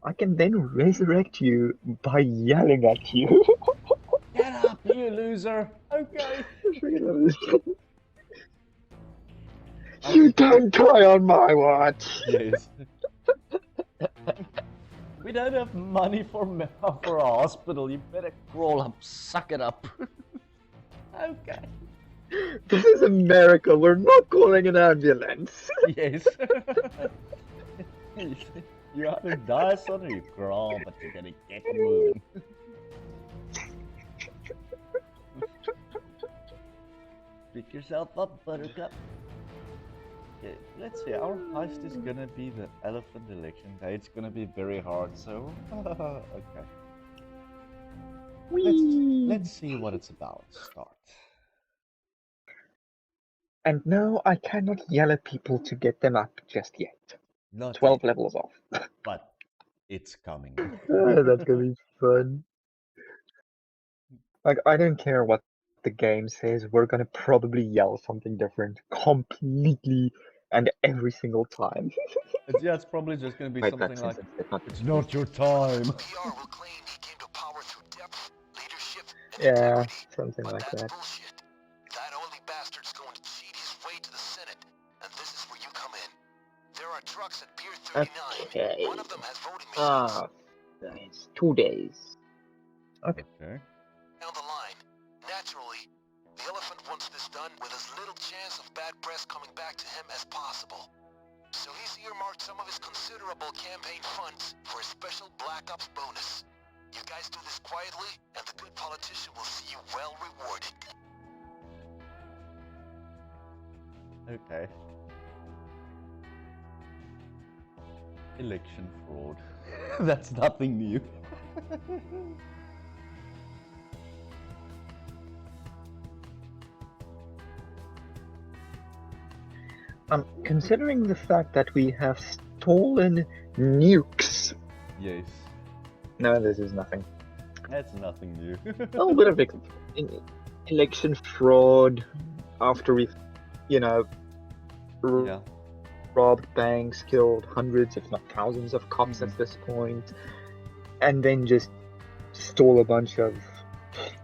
I can then resurrect you by yelling at you. Get up, you loser! Okay. You don't die on my watch. Yes. We don't have money for a hospital. You better crawl up, suck it up. Okay. This is America. We're not calling an ambulance. Yes. You either die, son, or you crawl, but you gotta get moving. Pick yourself up, Buttercup. Okay, let's see. Our heist is gonna be the elephant election day. It's gonna be very hard, so okay. Let's see what it's about. Start. And no, I cannot yell at people to get them up just yet. Not 12 yet, levels off. but it's coming. That's gonna be fun. Like, I don't care what the game says, we're gonna probably yell something different completely and every single time. Yeah, it's probably just gonna be Wait, something like, not... "It's not your time." PR will claim he came to power through depth, leadership, and Yeah, integrity. something But like that's that. bullshit. That oily bastard's going to cheat his way to the Senate, and this is where you come in. There are trucks at Pier 39. Okay. One of them has voting machines. It's 2 days. Okay. Down the line. Naturally, the elephant wants this done with as little chance of bad press coming back to him as possible. So he's earmarked some of his considerable campaign funds for a special Black Ops bonus. You guys do this quietly, and the good politician will see you well rewarded. Okay. Election fraud. That's nothing new. Considering the fact that we have stolen nukes. Yes. No, this is nothing. That's nothing new. A little bit of election fraud after we've, Yeah. robbed banks, killed hundreds, if not thousands of cops at this point, and then just stole a bunch of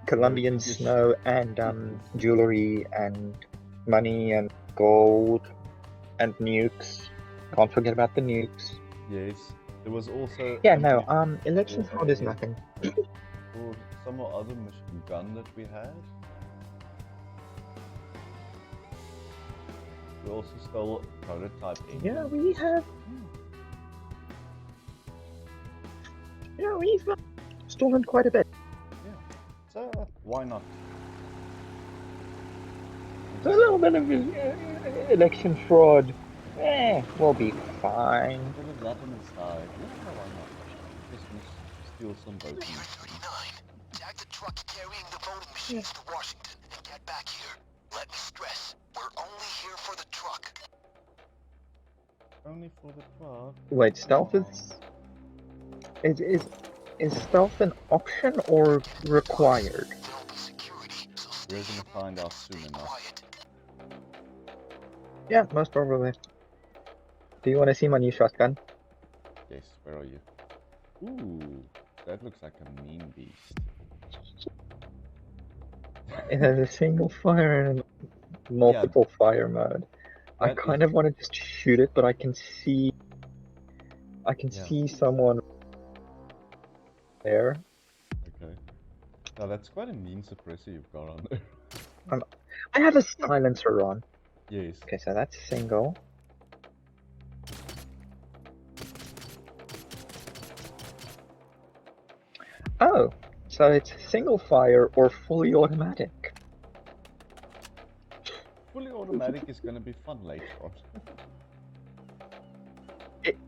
Colombian snow and jewelry and money and gold and nukes. Can't forget about the nukes. Yes. There was also... Yeah, no, election fraud is nothing. Or some other machine gun that we had. We also stole prototype engine. Yeah, we have. Yeah, we've stolen quite a bit. Yeah. So, why not? A little bit of election fraud. We'll be fine. Bit of that on the side. Yeah, why not? Just steal some voting. Pier 39. Tag the truck carrying the voting machines to Washington and get back here. Let me stress, we're only here for the truck. Only for the truck? Wait, stealth is stealth an option or required? There'll be security, so We're gonna find out soon enough. quiet. Yeah, most probably. Do you want to see my new shotgun? Yes, where are you? Ooh, that looks like a mean beast. It has a single fire and multiple fire mode. I kind of want to just shoot it, but I can see someone there. Okay. Now that's quite a mean suppressor you've got on there. I have a silencer on. Yes. Okay, so that's single. Oh, so it's single fire or fully automatic. Fully automatic is gonna be fun later on.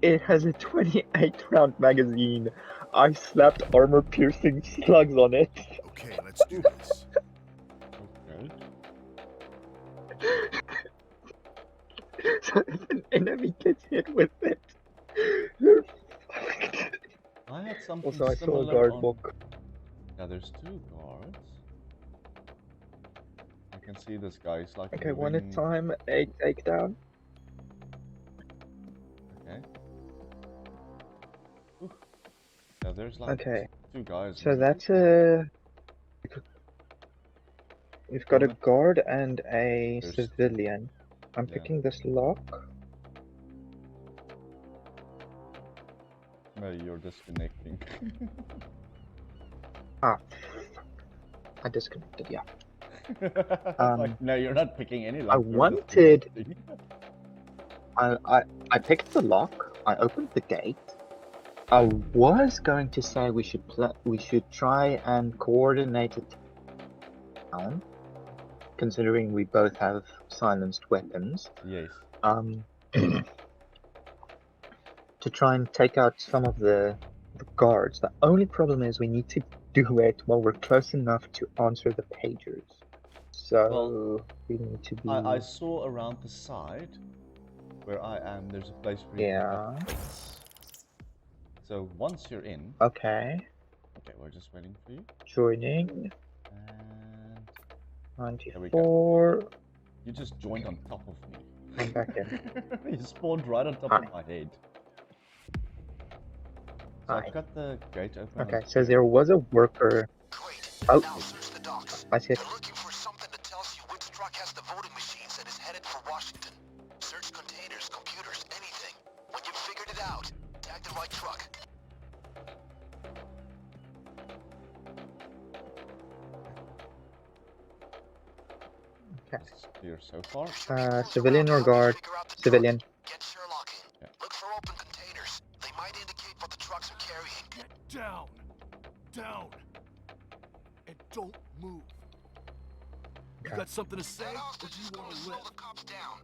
It has a 28 round magazine. I slapped armor piercing slugs on it. Okay, let's do this. Okay. So if an enemy gets hit with it, they're fucked. I had something Also, I saw a similar guard on... walk. Yeah, there's two guards. I can see this guy's like... Okay, one at a time, a takedown. Okay. Oof. Yeah, there's like Okay, 2 guys. so in that's we've got a Woman. guard and a There's- civilian. I'm Yeah. picking this lock. No, you're disconnecting. Ah, I disconnected. Yeah. Like, no, you're not picking any lock. I you're wanted- disconnecting. I picked the lock. I opened the gate. I was going to say we should try and coordinate it down, considering we both have silenced weapons. Yes. To try and take out some of the guards. The only problem is we need to do it while we're close enough to answer the pagers. So we need to be. I saw around the side where I am, there's a place where you can Yeah. have pits. So once you're in, Okay. okay, we're just waiting for you. Joining. And 94. you just joined on top of me. I'm back in. You spawned right on top Hi. of my head. So Hi. I've got the gate open. Okay, so there was a worker. Great. Oh. Now search the docks. I see it. You're looking for something that tells you which truck has the voting machines and is headed for Washington. Search containers, computers, anything. When you've figured it out, tag the right truck. Okay. It's clear so far. There should be clues Civilian around or to help you guard? figure out the Civilian. truck. Get Sherlocking. Yeah. Look for open containers. They might indicate what the trucks are carrying. Get down. Down. And don't move. You Okay. got something to say, That or hostage do is you going want to to slow live? the cops down.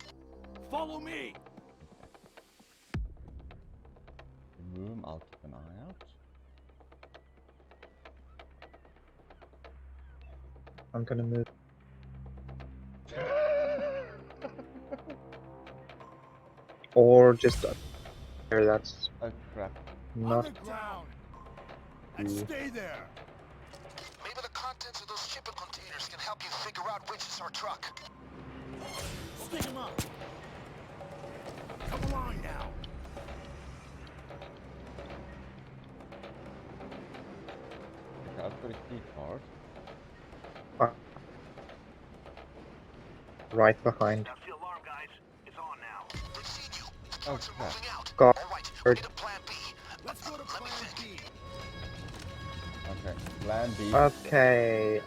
Follow me. Move him, I'll keep an eye out. I'm gonna move. Or just up there. That's Oh crap. not. On the ground. And Mm. stay there. Maybe the contents of those shipping containers can help you figure out which is our truck. Stick him up. Come along now. Okay, I've got a key card. Right behind. That's the alarm, guys. It's on now. They've seen you. The Oh, trucks are crap. moving out. Guard. All right, we need a plan B. Let's go to Let me plan think. B. Okay, plan B. Okay.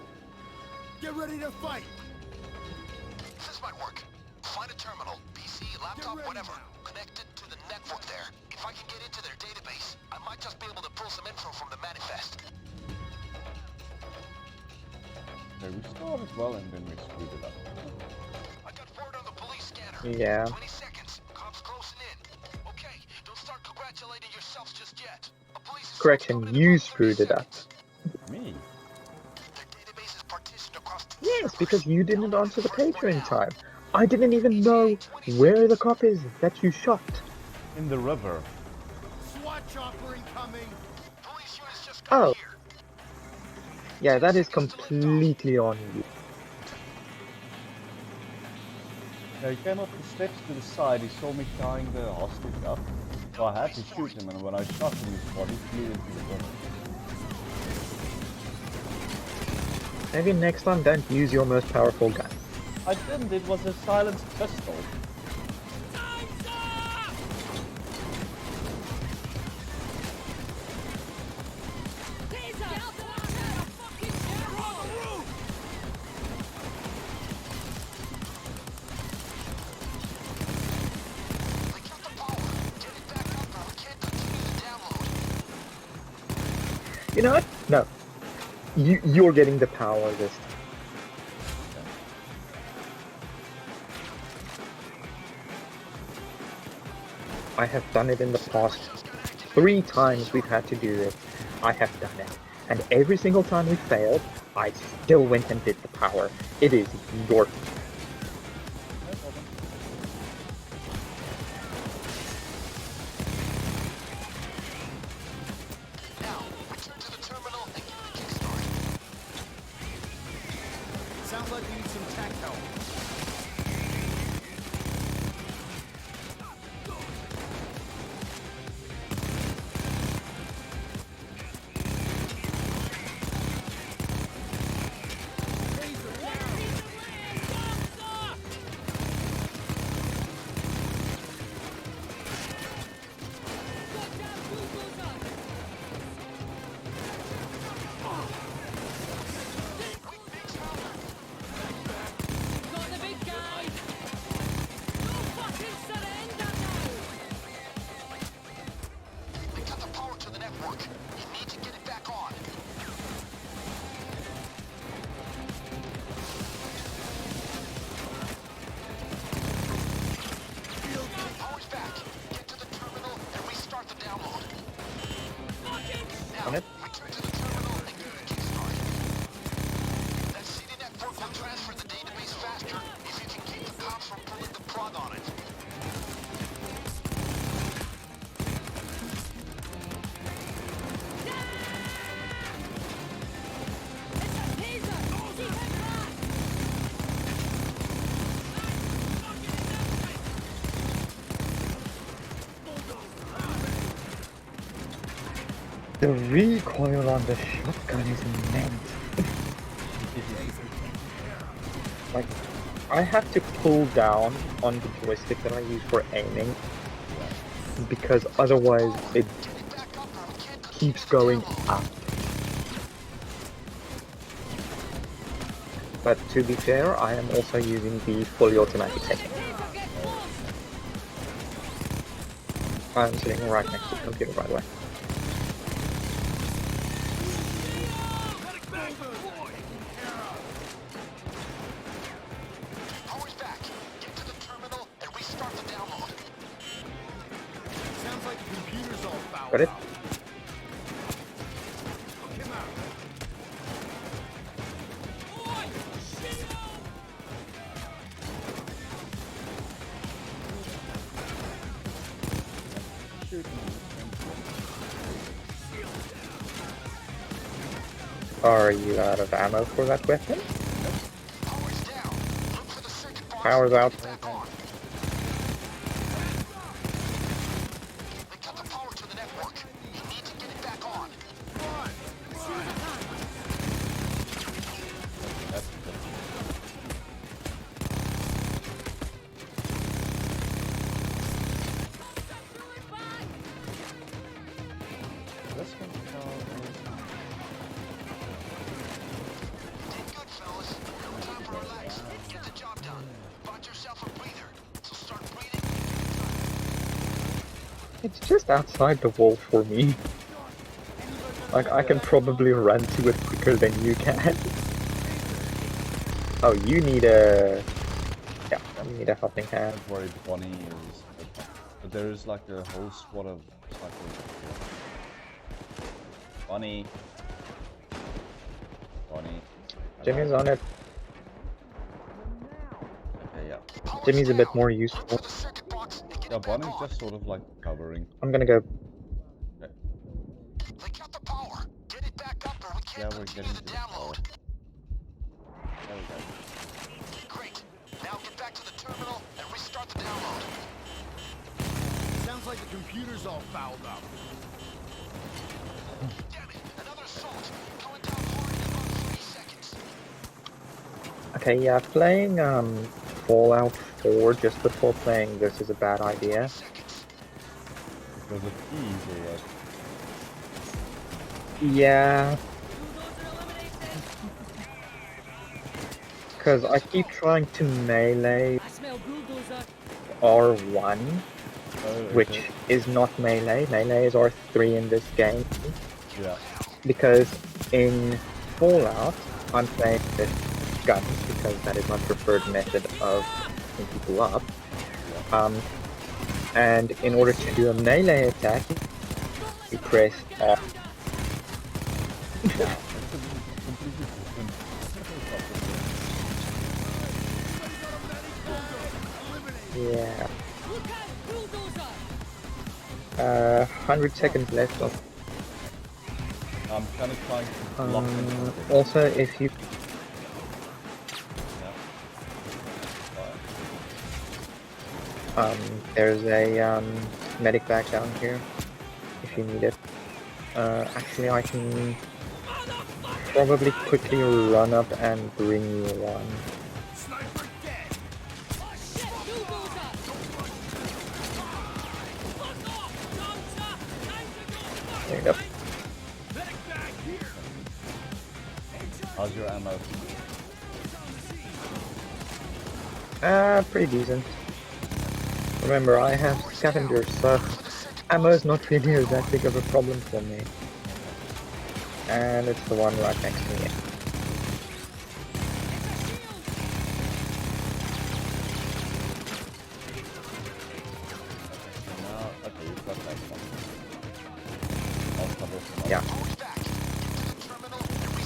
Get ready to fight. This might work. Find a terminal, PC, laptop, ready whatever, now. connected to the network there. If I can get into their database, I might just be able to pull some info from the manifest. Okay, we started well and then we screwed it up. I got word on the police scanner. Yeah. 20 seconds. Cops closing in. Okay, don't start congratulating yourselves just yet. A police assault's Correction, coming in you about 30 screwed it up. seconds. Me? Their database is partitioned across 2 Yes, servers. because you didn't Download answer the the first pager one in now. time. I didn't even know where the cop is that you shot. In the river. SWAT chopper incoming. Police units just got Oh. here. Yeah, that is completely on you. Yeah, he came up the steps to the side, he saw me tying the hostage up. So I had to shoot him, and when I shot him, his body flew into the river. Maybe next time don't use your most powerful gun. I didn't, it was a silenced pistol. They cut the power. Get it back up or we can't continue the download. You know what? No. You're getting the power this time. I have done it in the past. 3 times we've had to do it. I have done it. And every single time we failed, I still went and did the power. It is your No problem. Now, return to the terminal and get the kickstart. Sounds like we need some tech help. On it. Return to the terminal and give it a kickstart. That CD network will transfer the database faster if you can keep the cops from pulling the plug on it. The recoil on the shotgun is immense. Like, I have to pull down on the joystick that I use for aiming because otherwise it keeps going up. But to be fair, I am also using the fully automatic setting. I'm sitting right next to the computer, by the way. Power's back. Get to the terminal and restart the download. Sounds like the computer's all fouled Got it? up. Come out. Are you out of ammo for that weapon? Power's down. Look for the circuit box. Power's out. Back on. They cut the power to the network. You need to get it back on. This one Did good, fellas. No time for relax. Get the job done. Bought yourself a breather. So start breathing. It's just outside the wall for me. Like, I can probably run to it quicker than you can. Oh, you need a... Yeah, you need a helping hand. where Bonnie is, but there is like a whole squad of cyclists. Bonnie. Jimmy's on it. Okay, yeah. Power's Jimmy's a bit down. more Look useful. for the circuit box and get Yeah, it back Bonnie's on. just sort of like covering. I'm gonna go. They cut the power. Get it back up or we Yeah, can't we're continue getting the to the power. download. There we go. Great. Now get back to the terminal and restart the download. Sounds like the computer's all fouled up. Damn it, another assault. Going down hard in about 3 seconds. Okay, yeah, playing Fallout 4 just before playing this is a bad idea. Seconds. Because of ease or what? Yeah. Because I keep trying to melee R1, Oh, which okay. is not melee. Melee is R3 in this game. Yeah. Because in Fallout, I'm playing with guns because that is my preferred method of picking people up. And in order to do a melee attack, you press R. Completely different. Yeah. 100 seconds left. I'm kind of trying to block them. Also, if you there's a medic bag down here if you need it. Actually, I can probably quickly run up and bring you one. Sniper dead. There you go. How's your ammo? Pretty decent. Remember, I have scavengers, so ammo is not really that big of a problem for me. And it's the one right next to me. Now, okay, you've got that one. I'll come Yeah.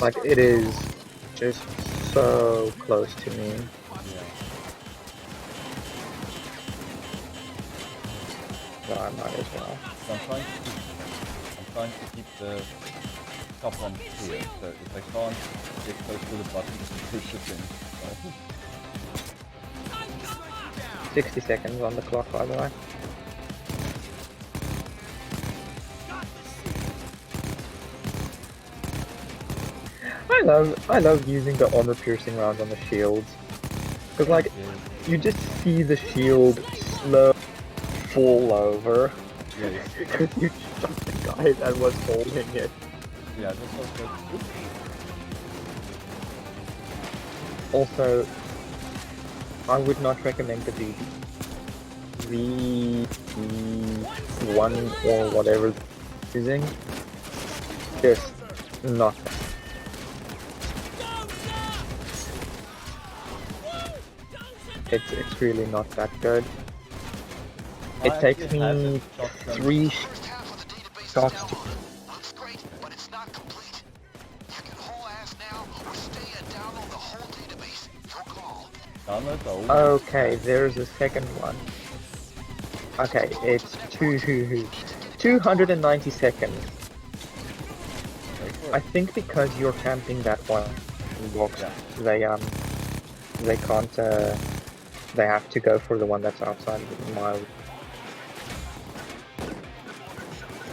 Like, it is just so close to me. Yeah. So I might as well. So I'm trying to keep the top one clear. So if I can't get close to the button, just push it in. So. 60 seconds on the clock, by the way. I love using the armor piercing rounds on the shields. Cause like, you just see the shield slow fall over. Yeah. Because you shot the guy that was holding it. Yeah, this was good. Also, I would not recommend the V1 or whatever using. Just not. It's really not that good. It takes me 3 shots to. Looks great, but it's not complete. You can haul ass now or stay and download the whole database. Your call. Download the whole. Okay, there's a second one. Okay, it's 290 seconds. I think because you're camping that one box, they can't, they have to go for the one that's outside of the mile.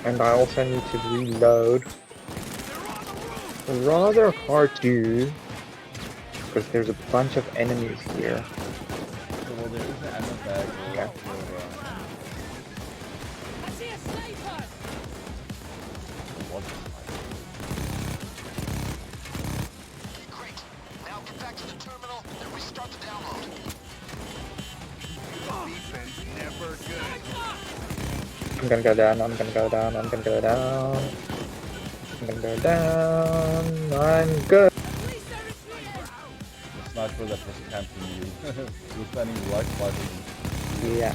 And I also need to reload. Rather hard to do, because there's a bunch of enemies here. So, well, there is an ammo bag. Okay. I see a sniper! Great. Now get back to the terminal and restart the download. Defense never good. I'm gonna go down, I'm gonna go down, I'm gonna go down. I'm gonna go down. I'm good. The sniper that was camping you. He was standing right by the. Yeah.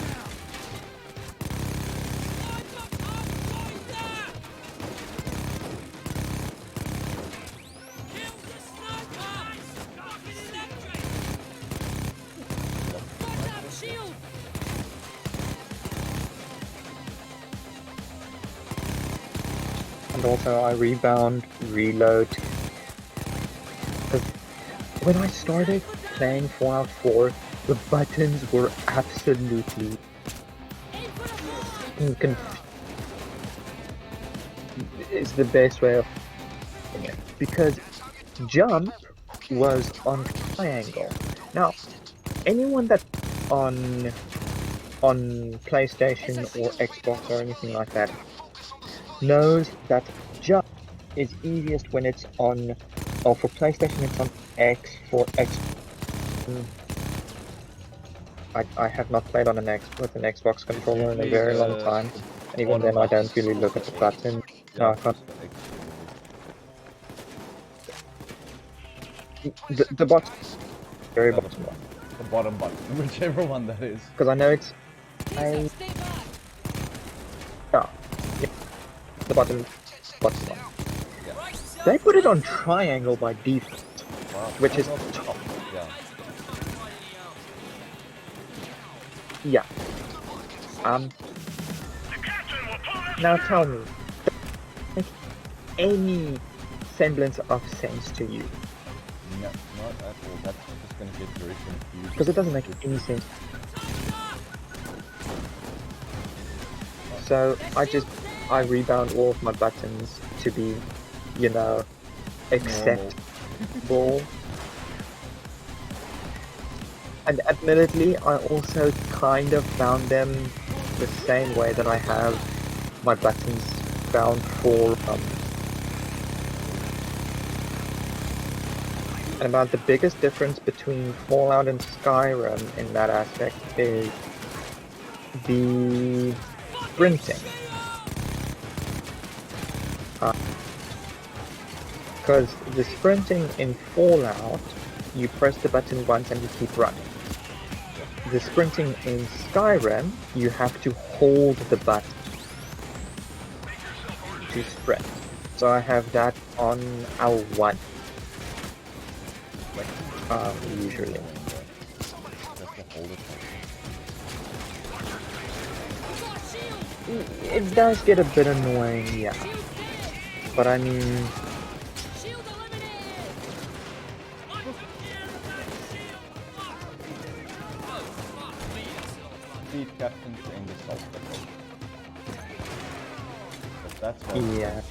And also I rebound, reload. Because when I started playing Fallout 4, the buttons were absolutely it's the best way of putting it. Because jump was on triangle. Now, anyone that on PlayStation or Xbox or anything like that knows that jump is easiest when it's on, or for PlayStation it's on X, for X. I have not played on with an Xbox controller in a very long time, and even then I don't really look at the button. No, I can't. The bottom, very bottom one. The bottom button, whichever one that is. Because I know it's yeah, the bottom one. Yeah. They put it on triangle by default, Wow. which is top. Yeah. yeah. Now tell me, does it make any semblance of sense to you? No, not at all. That's just gonna get very confused. Because it doesn't make any sense. So I rebound all of my buttons to be, you know, acceptable. And admittedly, I also kind of found them the same way that I have my buttons found for and about the biggest difference between Fallout and Skyrim in that aspect is the sprinting. Because the sprinting in Fallout, you press the button once and you keep running. The sprinting in Skyrim, you have to hold the button to sprint. So I have that on L1. Usually. Just to hold it. It does get a bit annoying, yeah. But I mean, Shield eliminated! Speed captains in the salt depot. But that's what yeah.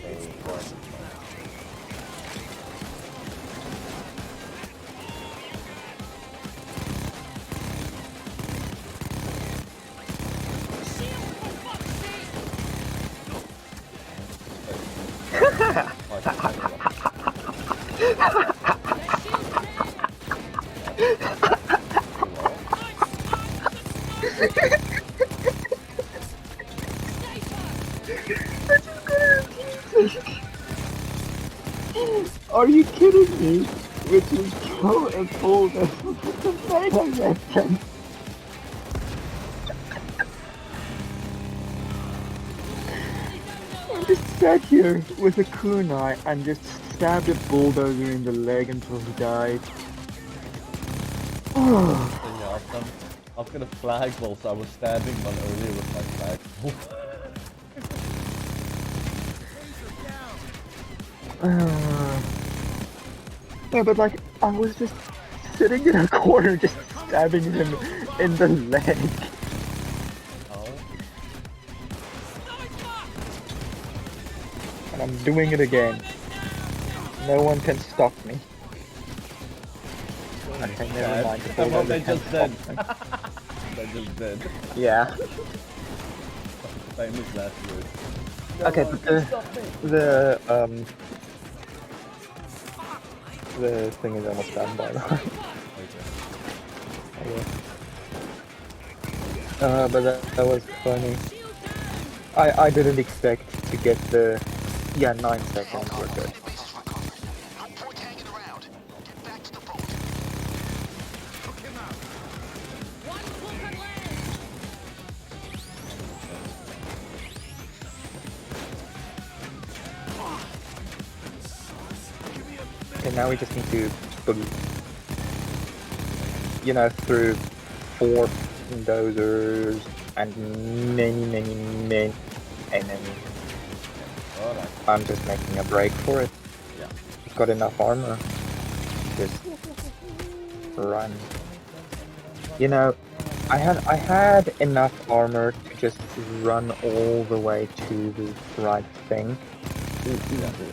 Are you kidding me? Which is so important. I just sat here with a kunai and just stabbed a bulldozer in the leg until he died. Yeah, I've got a flag whilst I was stabbing one earlier with my flag. Yeah, but like, I was just sitting in a corner just stabbing him in the leg. Oh. And I'm doing it again. No one can stop me. Okay, never mind. The Well, they bulldozer just can't did. stop me. They just did. Yeah. Famous last word. Okay, but the thing is almost done, by the way. Okay. But that was funny. I didn't expect to get the... Yeah, 9 seconds were good. Okay, now we just need to boogie. You know, through 4 dozers and many enemies. Alright. I'm just making a break for it. Yeah. I've got enough armor. Just run. You know, I had enough armor to just run all the way to the right thing.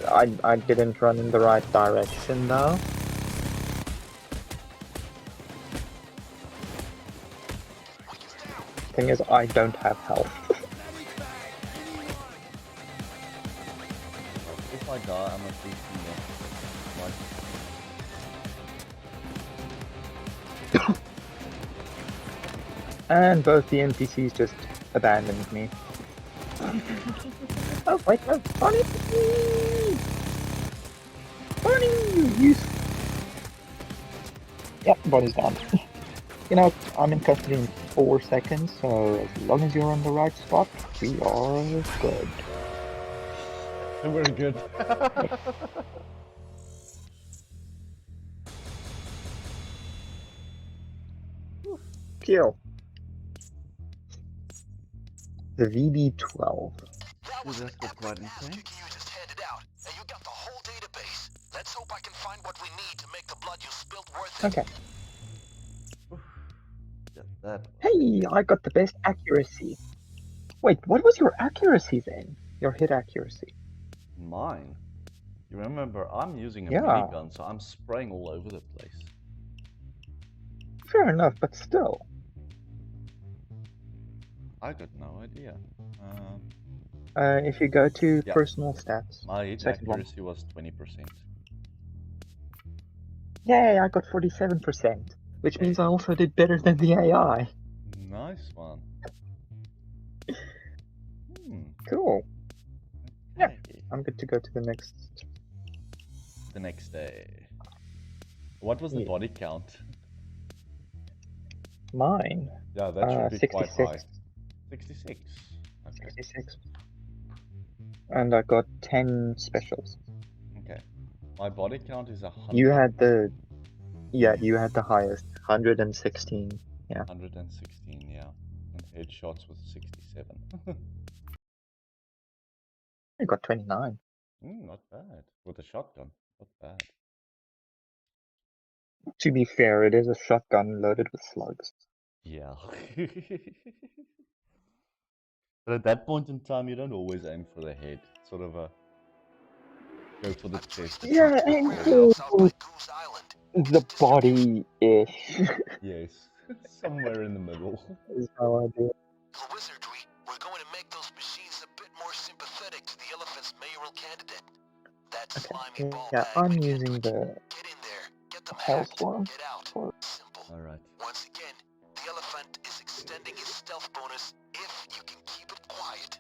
I didn't run in the right direction though. Thing is, I don't have health. If I die, I'm at least And both the NPCs just abandoned me. Oh wait, no, Bonnie! Bonnie, you use... Yep, Bonnie's down. You know, I'm in custody in 4 seconds, so as long as you're on the right spot, we are good. We're good. Kill. The VB-12. That was an That's quite epic ass insane. kick you just handed out, and you got the whole database. Let's hope I can find what we need to make the blood you spilled worth it. Okay. Yeah, that. Hey, I got the best accuracy. Wait, what was your accuracy then? Your hit accuracy? Mine. You remember, I'm using a Yeah. minigun, so I'm spraying all over the place. Fair enough, but still. I got no idea. If you go to Yeah. personal stats, My hit second one. accuracy was 20%. Yay, I got 47%, which Okay. means I also did better than the AI. Nice one. Cool. Yeah. Okay. I'm good to go to the next. The next day. What was the Yeah. body count? Mine. Yeah, that should be quite 66. high. 66. Okay. 66. And I got 10 specials. Okay. My body count is 100. You had the... Yeah, you had the highest. 116. Yeah. 116, yeah. And headshots was 67. I got 29. Not bad. With a shotgun. Not bad. To be fair, it is a shotgun loaded with slugs. Yeah. But at that point in time, you don't always aim for the head. It's sort of a go for the I've traced chest. the Yeah, truck to the aim warehouse out for by Goose Island. the body-ish. Yes, somewhere in the middle. Is how I do it. For wizardry, we're going to make those machines a bit more sympathetic to the elephant's mayoral candidate. That slimy ball Yeah, bag I'm McKendrick. using the Get in there, get them hacked, Hellstorm. get out. For... Simple. Alright. Once again, the elephant is extending his stealth bonus if you can keep it quiet.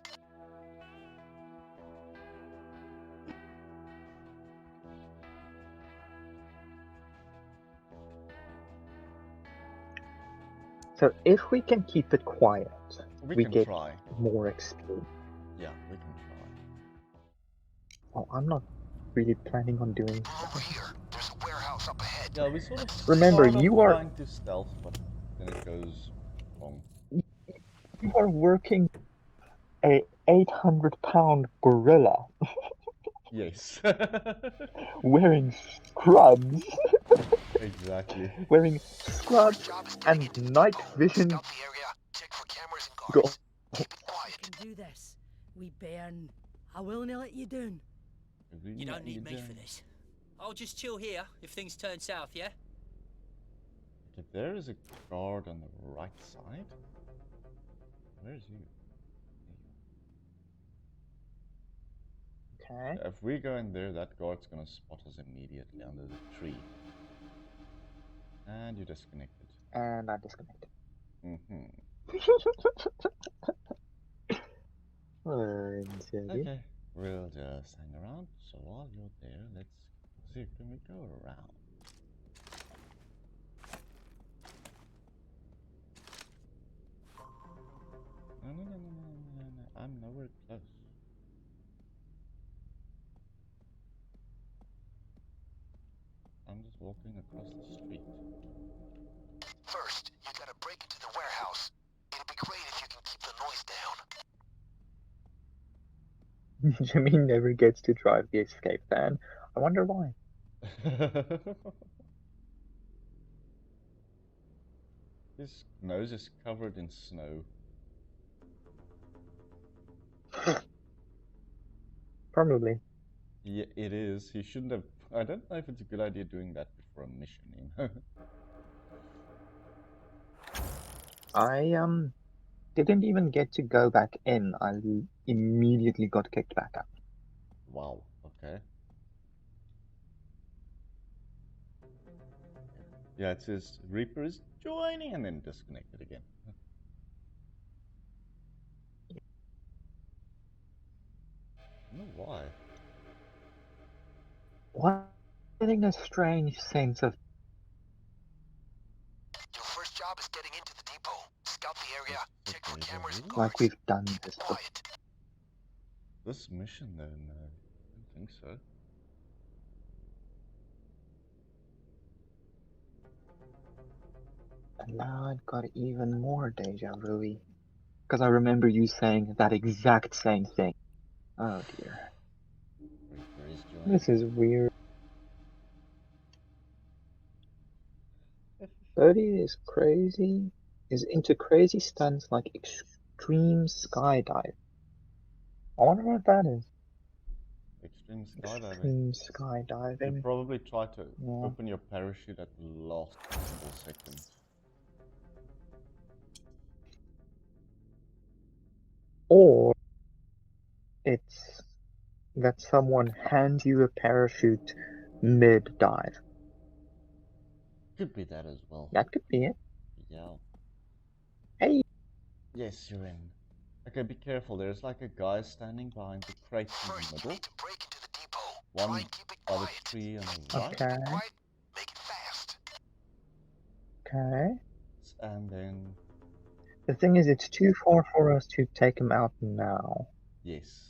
So if we can keep it quiet, We can get try. more XP. Yeah, we can try. Oh, I'm not really planning on doing Move so. over here. There's a warehouse up ahead. Yeah, we sort of Remember, start off you are... trying to stealth, but then it goes wrong. You are working a 800-pound gorilla Yes. wearing scrubs, Exactly. wearing Your scrubs first job is getting and into the night depot. vision. Scout the area, check for cameras and Go. guards. Keep it We quiet. can do this. We burn. I will not let you down. You don't need me for this. I'll just chill here if things turn south, yeah? Okay, there is a guard on the right side. Where is he? Okay. If we go in there, that guard's gonna spot us immediately under the tree. And you disconnected. And I disconnected. Okay, we'll just hang around. So while you're there, let's see, can we go around? No, I'm nowhere close. I'm just walking across the street. First, you gotta break into the warehouse. It'd be great if you can keep the noise down. Jimmy never gets to drive the escape van. I wonder why. His nose is covered in snow. Probably. Yeah, it is. He shouldn't have. I don't know if it's a good idea doing that before a mission, you know? I didn't even get to go back in. I immediately got kicked back out. Wow, okay. Yeah, it says Reaper is joining and then disconnected again. I don't know why. Why? Getting a strange sense of... Your first job is getting into the depot. Scout the area, check for Okay, cameras and really? guards. like we've done Keep this it before. quiet. This mission though, no. I don't think so. And now I've got even more deja vu. Because I remember you saying that exact same thing. Oh dear. Reaper is joining. This is weird. 30 is crazy. Is into crazy stunts like extreme skydive. I wonder what that is. Extreme skydiving. Extreme You skydiving. probably try to Yeah. open your parachute at the last possible second. Or it's that someone hands you a parachute mid-dive. Could be that as well. That could be it. Yeah. Hey! Yes, you're in. Okay, be careful. There's like a guy standing behind the crates in First, the you middle. need to break into the depot. One Try and keep it by the quiet. tree on the Can't right. keep it Okay. quiet? Make it fast. Okay. And then, The thing is, it's too far for us to take him out now. yes.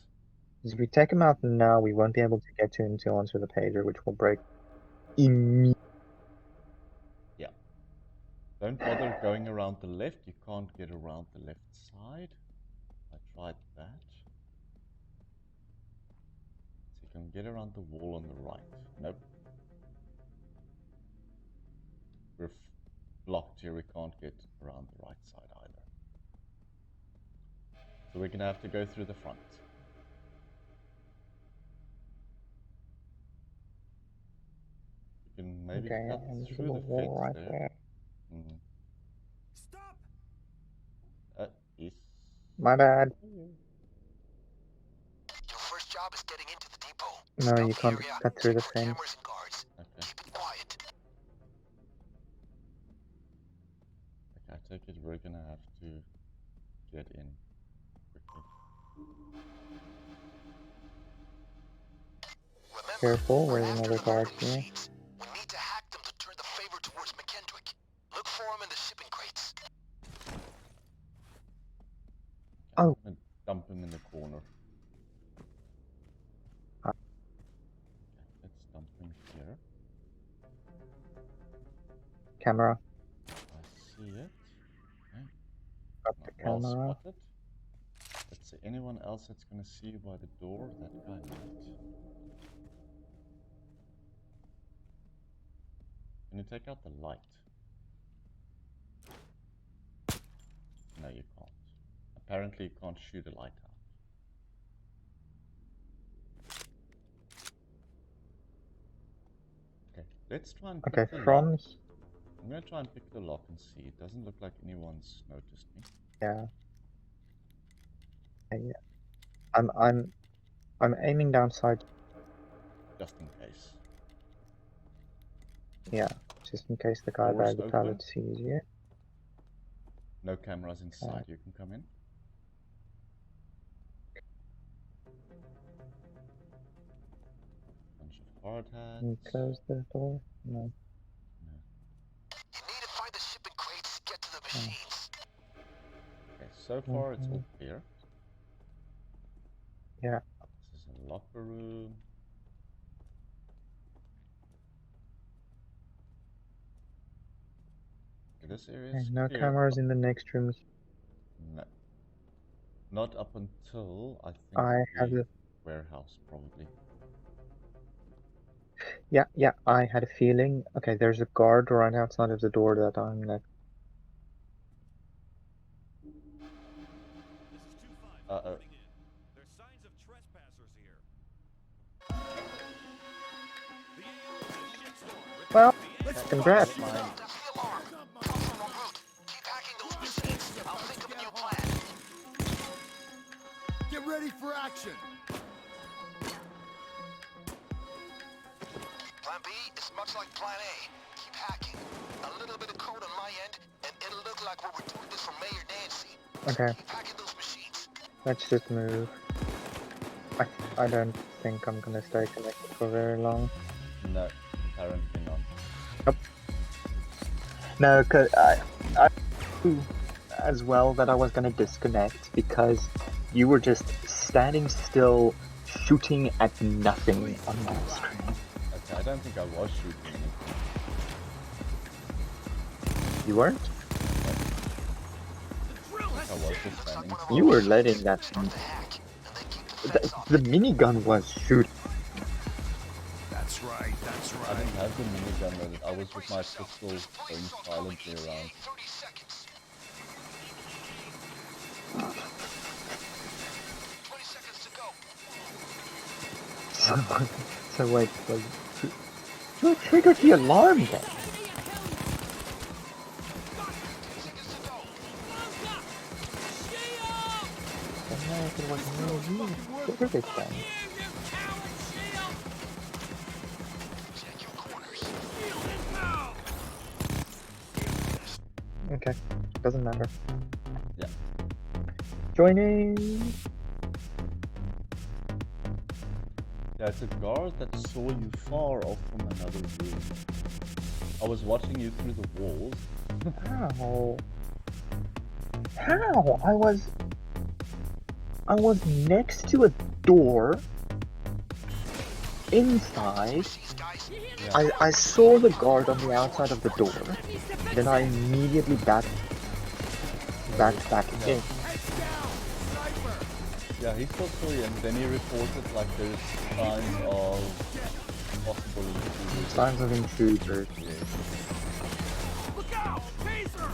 If we take him out now, we won't be able to get to him until onto the pager, which will break immediately. Don't bother going around the left. You can't get around the left side. I tried that. So you can get around the wall on the right. Nope. We're blocked here. We can't get around the right side either. So we're gonna have to go through the front. You can maybe Okay, cut and through the wall fence right there. there. Stop! Yes. My bad. Your first job is getting into the depot. No, Scout you the can't area, cut through check the for fence. cameras and guards. Okay. Keep it quiet. Okay, I take it we're gonna have to get in quickly. Remember, Careful, we're there's after another the guard voting here. machines. We need to hack them to turn the favor towards McKendrick. Look for them in the shipping crates. Okay, Oh. I'm gonna dump him in the corner. Ah. Okay, let's dump him here. Camera. I see it. Okay. Up Not the well camera. spotted. Let's see, anyone else that's gonna see you by the door? That guy might. Can you take out the light? No, you can't. Apparently you can't shoot a light out. Okay, let's try and pick Okay, the lock. from... I'm gonna try and pick the lock and see. It doesn't look like anyone's noticed me. Yeah. Yeah. I'm aiming down sight. Just in case. Yeah, just in case the guy Doors by the open. pallet sees you. No cameras inside. You can come in. Bunch of hard hats. And close the door. No. No. You need to find the shipping crates to get to the machines. Okay, so far it's all clear. Yeah. This is a locker room. Okay, this area is No clear. cameras in the next room. No. Not up until I think I have the a... warehouse probably. Yeah, I had a feeling. Okay, there's a guard right outside of the door that I'm like... Uh-oh. There's signs of trespassers here. Well, congrats. That's the alarm. Come from en route. Keep hacking those machines. I'll think of a new plan. Get ready for action. Plan B is much like Plan A. Keep hacking. A little bit of code on my end, and it'll look like we were doing this for Mayor Nancy. Okay, Keep hacking those machines. let's just move. I don't think I'm gonna stay connected for very long. No, apparently not. Nope. No, cause I knew as well that I was gonna disconnect because you were just standing still, shooting at nothing on my screen. Okay, I don't think I was shooting anything. You weren't? I was just standing. You were letting that thing. The minigun was shooting. That's right, that's I right. didn't have the minigun loaded. I was with my pistol going silently around. 30 seconds. 20 seconds to go. So wait, who triggered the alarm then? 10 seconds to go. It was no you. Triggered it then. Check your corners. Okay, doesn't matter. Yeah. Joining. Yeah, it's a guard that saw you far off from another room. I was watching you through the walls. How? How? I was next to a door. Inside, I saw the guard on the outside of the door. Then I immediately backed back in. Yeah, he still saw you, and then he reported like there's signs of possible intruders. Signs of intruders. Yeah. Look out! Taser!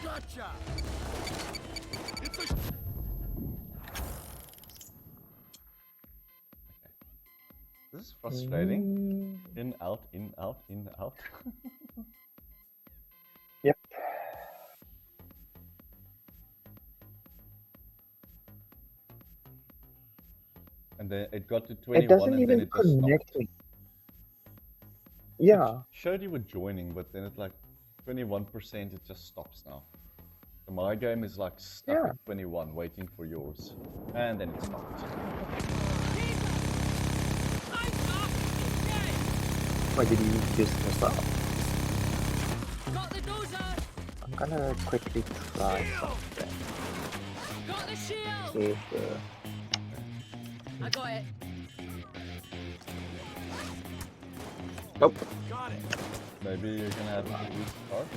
Gotcha! It's a This is frustrating. In, out, in, out, in, out. Yep. And then it got to 21 It doesn't and even then it just connect stopped. me. Yeah. It showed you were joining, but then it like 21% it just stops now. So my game is like stuck at 21 waiting for yours. And then it stops. Why did you just miss out? Got the dozer! I'm gonna quickly try something. Got the shield! See if, I got it. Nope. got it. Maybe you're gonna have to restart.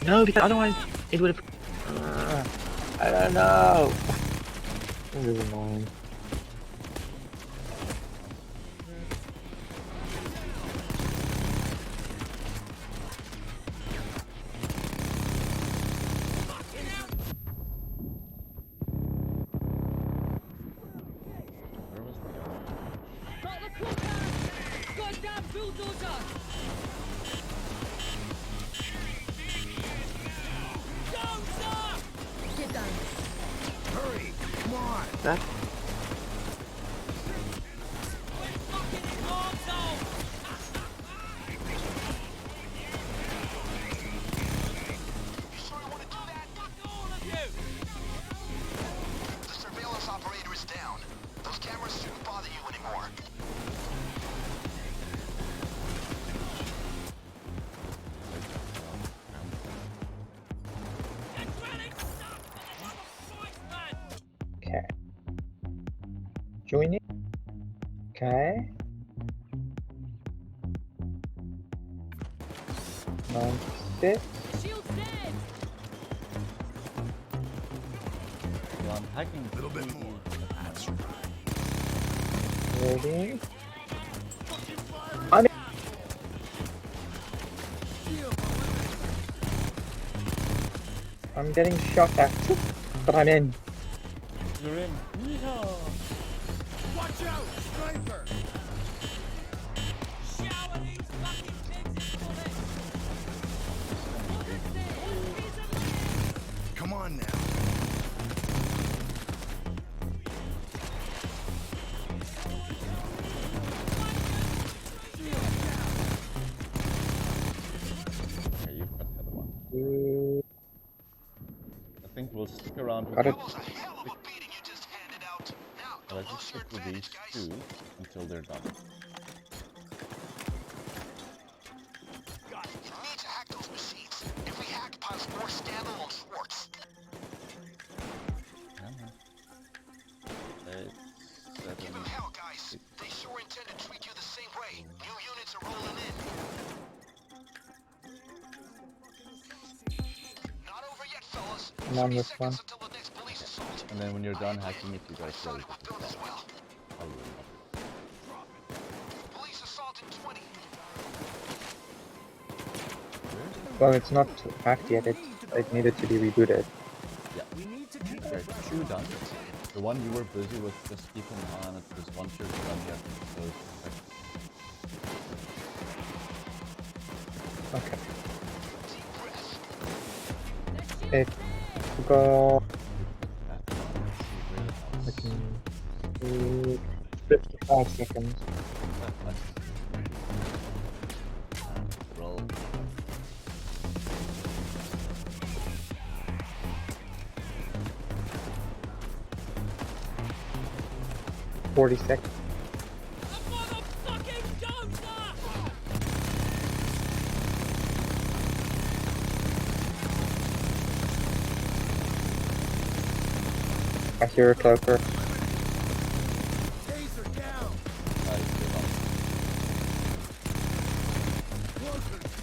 No, because otherwise it would have. I don't know. This is annoying. Where was the other? Got the cooker! Goddamn bulldozer! Get down. Hurry! Come on! That You sure you want to do that? Fuck all of you! The surveillance operator is down. Those cameras shouldn't bother you anymore. okay. Join it. Okay. 96. Shield's dead! Yeah, I'm hacking A little bit more. That's right. Ready. Fucking fire! I'm Shield! I'm getting shot at, but I'm in. You're in. Yeehaw! Watch out! Sniper! Shower these fucking pigs in bullets! Come on now. Okay, you've got the other one. I think we'll stick around with Got it. That was a hell of a beating you just handed out. Now, Let's don't just lose your stick with these advantage, guys. two until they're done. You need to hack those machines. Every hack piles more scandal on Schwartz. Give him hell, guys. They sure intend to treat you the same way. New units are rolling in. Not over yet, fellas. I'm on 30 this seconds one. until the next police assault. And then when you're done hacking it, you guys Thought close it would it. build as well. I will. Police assault in 20. Well, it's not hacked yet. It needed to be rebooted. Yeah. Okay, two done. The one you were busy with, just keep an eye on it, because once you're done, you have to close the Okay. Deep breath. It got that one. Let's see where else. 55 seconds. Roll. 40 seconds. I hear a cloaker. Taser down.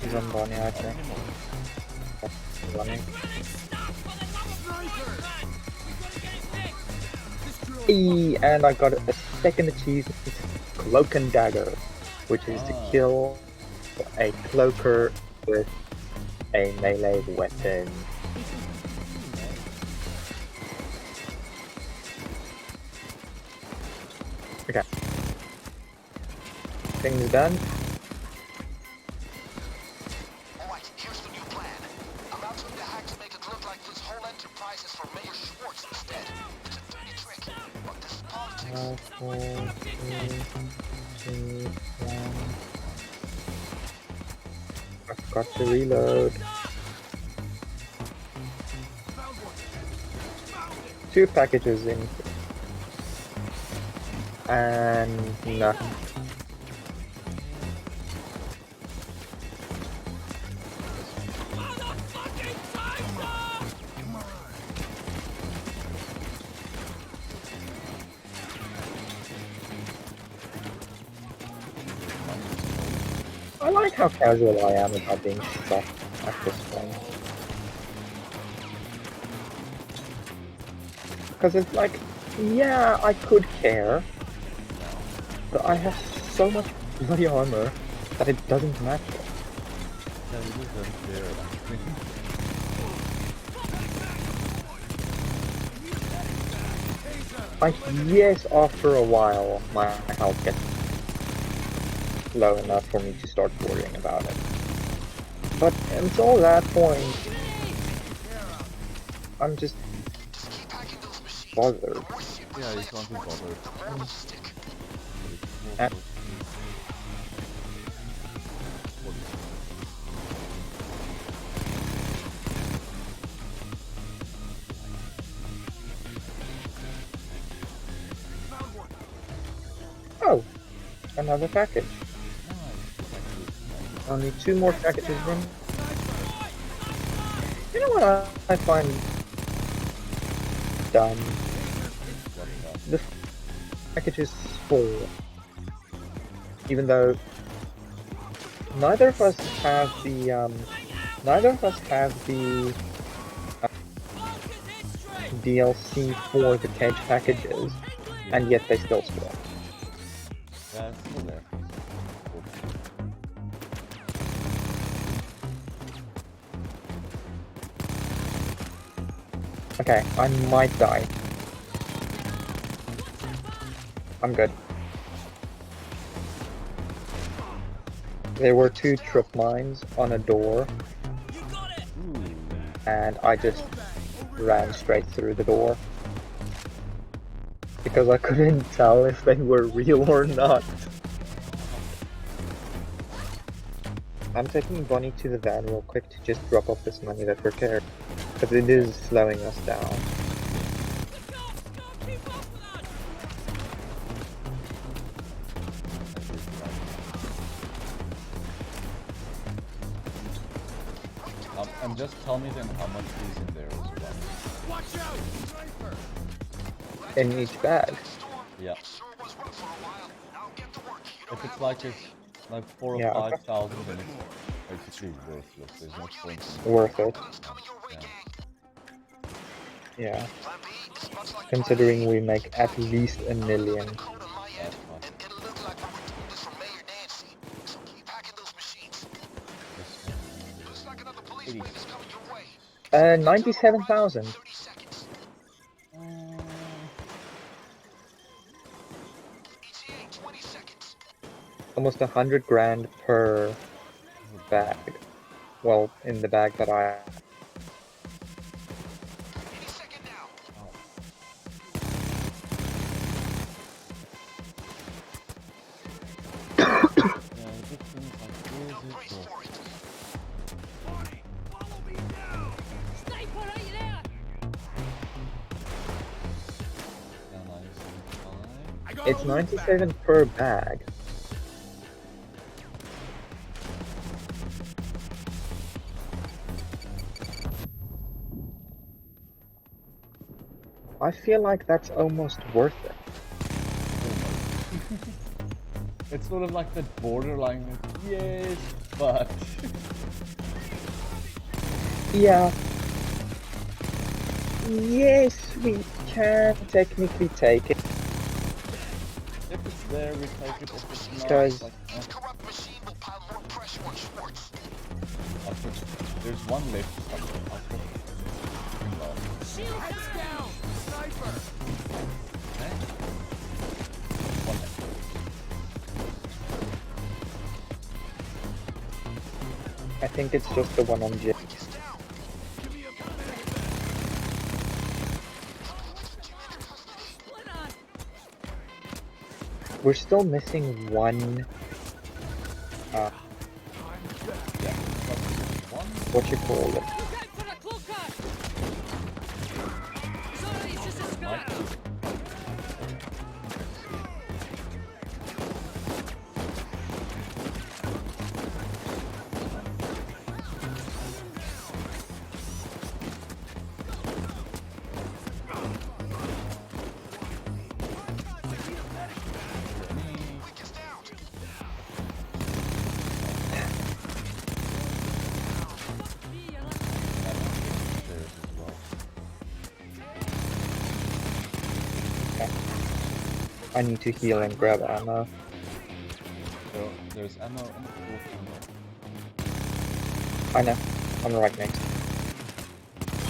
He's on Bonnie, I think. Running. And I got a second achievement, Cloak and Dagger, which is to kill a cloaker with a melee weapon. Okay. Things done. Alright, here's the new plan. I'm out to the hack to make it look like this whole enterprise is for Mayor Schwartz instead. It's a dirty trick, but this is politics. 5, 4, 3, 2, 1. I forgot to reload. 2 packages in. And nothing. I like how casual I am about being stuck at this point. Because it's like, yeah, I could care, but I have so much bloody armor that it doesn't matter. Yeah, you just don't care. Like, yes, after a while, my health gets low enough for me to start worrying about it. But until that point, I'm just bothered. Yeah, you can't be bothered. And oh, another package. Only 2 more packages in. You know what I find dumb? The package is full. Even though neither of us have the DLC for the cage packages, and yet they still spawn. Yeah, it's still there. Okay, I might die. I'm good. There were 2 trip mines on a door, and I just ran straight through the door. Because I couldn't tell if they were real or not. I'm taking Bonnie to the van real quick to just drop off this money that we're carrying. Because it is slowing us down. And just tell me then how much is in there as well. Watch out, sniper. In each bag. Yeah. If it's like 4 or Yeah, 5,000, then it's basically worthless. There's no point in it. Worth it. Yeah. Considering we make at least 1 million. That's fine. 97,000. Almost 100 grand per bag. Well, in the bag that I... I It's 97 per bag. I feel like that's almost worth it. It's sort of like that borderline with yes, but Yeah. Yes, we can technically take it. if it's there, we take it. If it's not, Because- like, This corrupt machine will pile more pressure on Schwartz. there's one left. Heads down! Sniper! Okay. One left. I think it's just the one on J. It's down. Give me a We're still missing one. Yeah. What you call it? Look out for a cloaker! Sorry, it's just a scratch. It's down. There's as well. I need to heal and grab ammo. So there's ammo and full ammo. I know. I'm right next.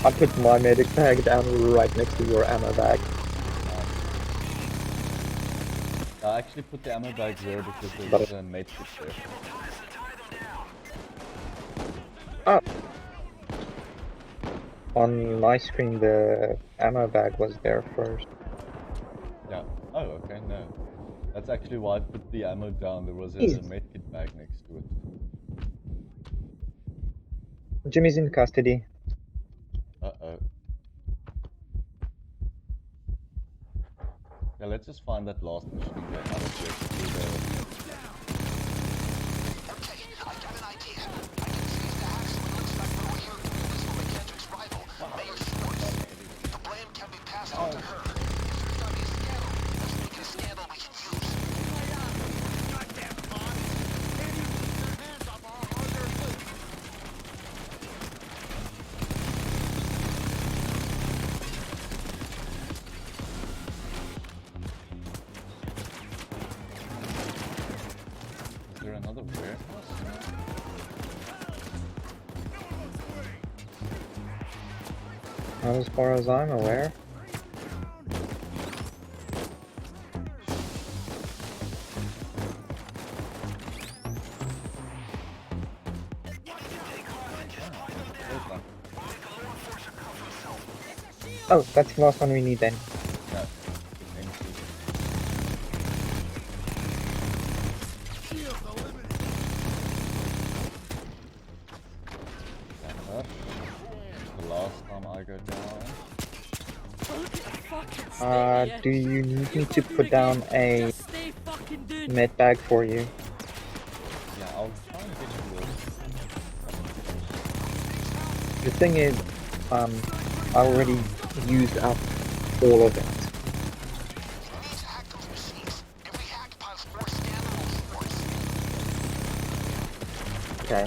I put my medic bag down right next to your ammo bag. I actually put the ammo bag there because But- there's a mate kit there. Oh. On my screen, the ammo bag was there first. Yeah. Oh, okay, no. That's actually why I put the ammo down. There was a Yes. medkit bag next to it. Jimmy's in custody. Uh-oh. Yeah, let's just find that last machine gun out of here. Okay, I got an idea. I can seize the hack so it looks like we're here doing this for McKendrick's rival, Mayor Schwartz. The blame can be passed on to her. If there's gonna be a scandal, let's make it a scandal we can use. goddamn boss! Can't even keep their hands off our hard-earned loot! Is there another warehouse? Not as far as I'm aware. There's one. Oh, that's the last one we need then. Yeah. Empty. Shields eliminated! Back up. The last time I go down. Fucking stay here. Do you need me to put down a Just stay fucking doing med bag for you? Yeah, I'll try and get you this. The thing is, I already used up all of it. We need to hack those machines. Every hack piles more scandal on Schwartz. Okay,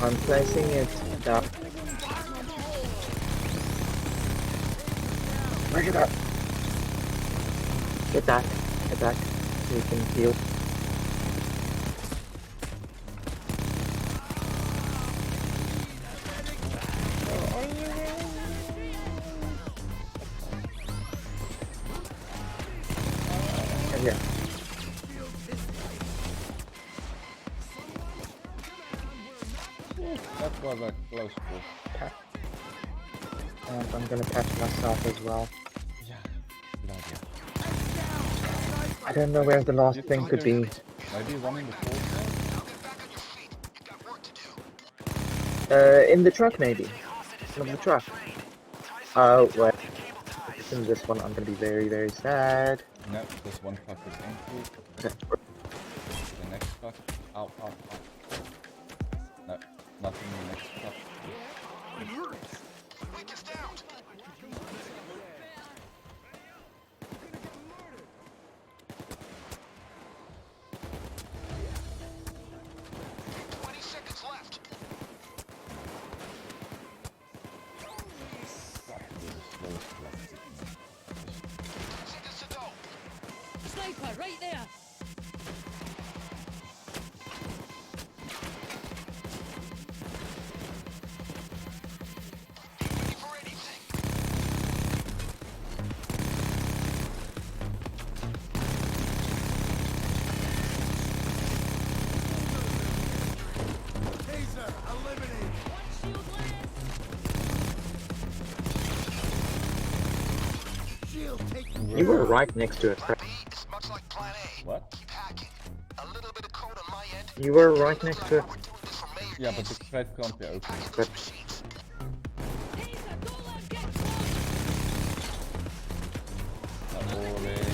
I'm placing it down. Bring it up. Get back, get back. We can heal. Yeah. That was a close call. And I'm gonna patch myself as well. Yeah, good idea. I don't know where the last You thing think could be. Maybe one in the courtyard? Now get back on your feet. You've got work to do. In the truck maybe. In the truck. Oh, wait. If in this one, I'm gonna be very, very sad. No, this one puck is empty. Okay. The next puck. Ow, ow, ow. No, nothing in the next puck. Weak is down. 20 seconds left. Seconds to go. Sniper, right there! Ready for anything. Taser, eliminated. One shield left! Shield taken. You were right next to it. Plan B is much like Plan A. What? Keep hacking. A little bit of code on my end. You were right next to it. We're doing this for Mayor Yeah, but Nancy. the thread can't be open. Hacking But- those machines. Taser, don't let him get close! Already.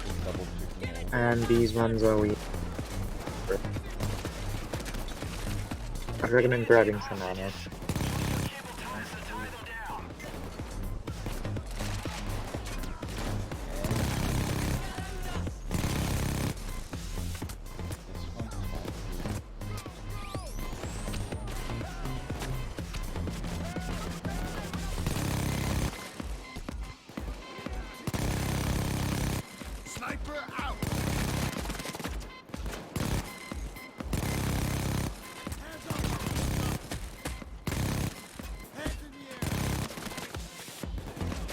Just double checking. And these ones are weak. I recommend grabbing some ammo. This one's fine. Sniper out. Hands up. Hands in the air.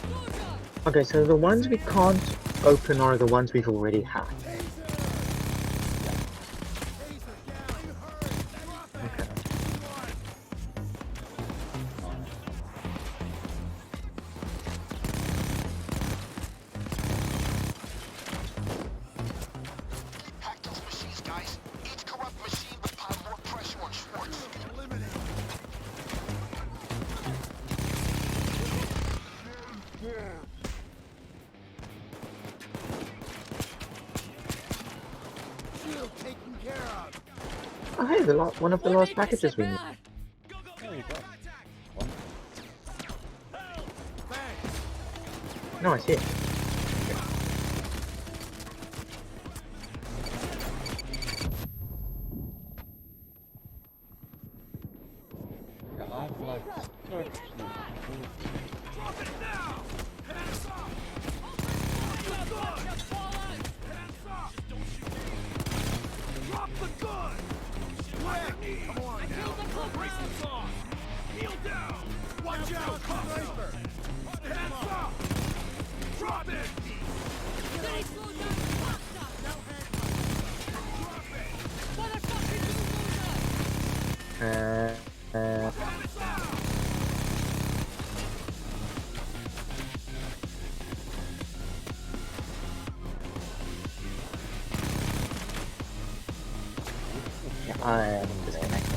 Soldier! Okay, so the ones we can't open are the ones we've already hacked. Taser. Taser down. You heard. Drop it. One. Hack those machines, guys. Each corrupt machine will pile more pressure on Schwartz. Eliminated. Shield taken care of. Oh hey, one of the last packages we need. There you go. One. Thanks. No, I see it. Yeah, I've like searched you. Drop it now. Hands up. Hands up. Drop the gun. Quick. Come on now. Brace yourself. Kneel down. Watch out, sniper. Hands up. Drop it. Very slow down faster! Now hands up. Drop it. Motherfucking bulldozer! Drop it down. Yeah, I am disconnecting.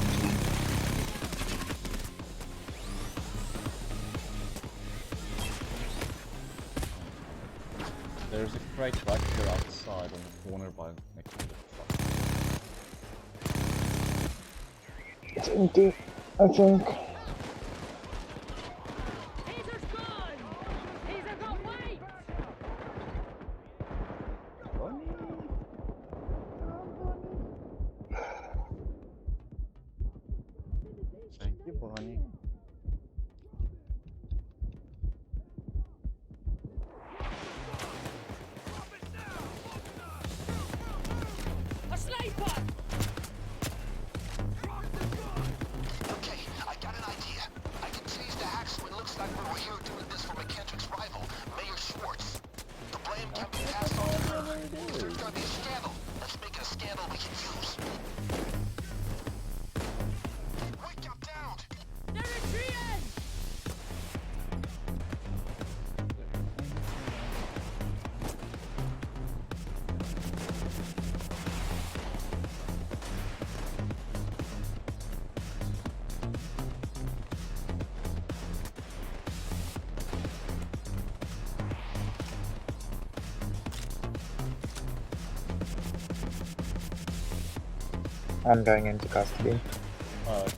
There's a crate right here outside on the corner by next to the truck. It's empty, I think. Taser's gone! Taser got wiped! Thank you, Bonnie. A sniper! Okay, I got an I'm going into custody. Oh, okay.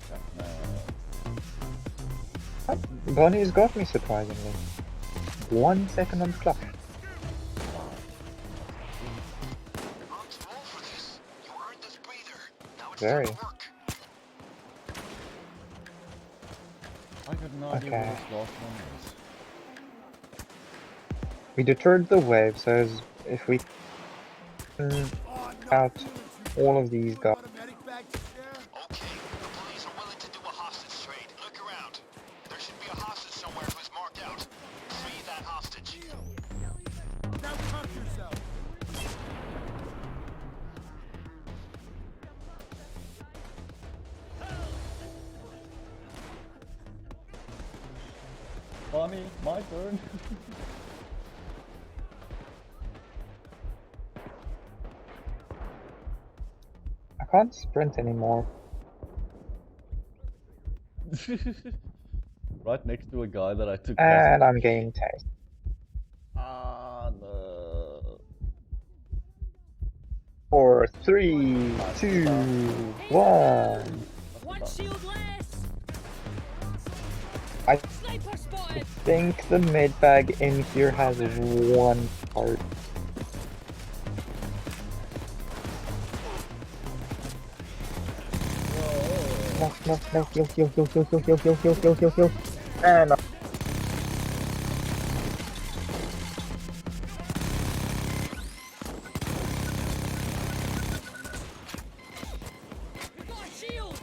No. Bonnie's got me surprisingly. 1 second on the clock. I'm too old for this. You earned this breather. Now it's Very. time to work. I got no idea Okay. what this last one is. We deterred the wave, so if we out all of these guys. Okay, the police are willing to do a hostage trade. Look around. There should be a hostage somewhere who's marked out. Free that hostage. Now cuff yourself. Bonnie, my turn. I can't sprint anymore. Right next to a guy that I took And hostage. I'm getting tased. Ah, no. 4, 3, 2, 1. One shield less! I Sniper spotted! think the mid bag in here has 1 part. No, heal. And We got a shield!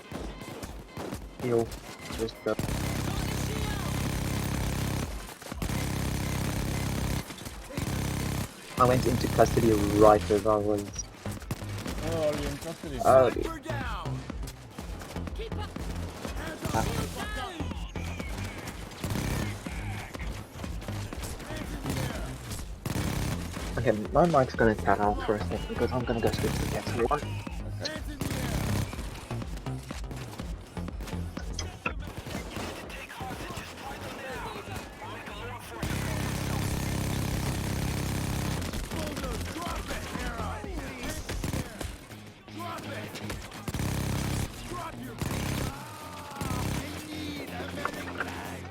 heal. Just go. Got a shield! I went into custody right as I was. Oh, are you in custody? Oh, We're down. Keep up! Hands Ah. up. Shield down! okay, my mic's gonna cut out for a second because I'm gonna go switch to the next one. Hands in the air. Bulldoze, drop it. Arrow. Drop it. Drop your I need a medic bag.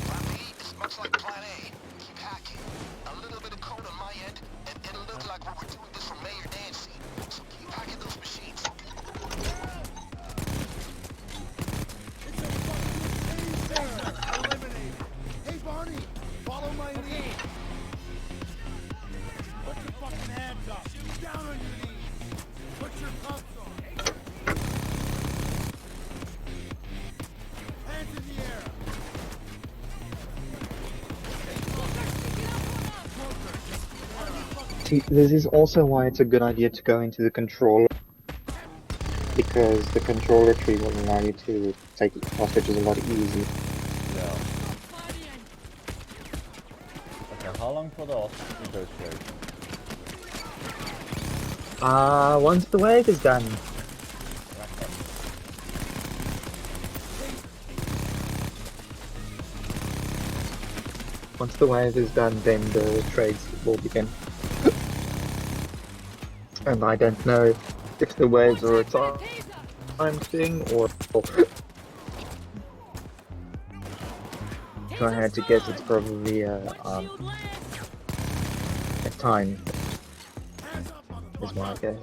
Plan B is much like Plan A. Keep hacking. A little bit of code on my end, and it'll look like we're doing this for Mayor Nancy. So keep hacking those machines. It's a fucking taser. Eliminated. Hey, Barney, follow my lead. Put your fucking hands up. Down on your knees. Put your cuffs on. Hands in the air. See, this is also why it's a good idea to go into the controller, because the controller tree will allow you to take hostages a lot easier. Yeah. Guardian! Okay, how long for the hostage negotiation? Once the wave is done. Once the wave is done, then the trades will begin. And I don't know if the waves are a time thing or. If I had to guess, it's probably a time. Is my guess. We need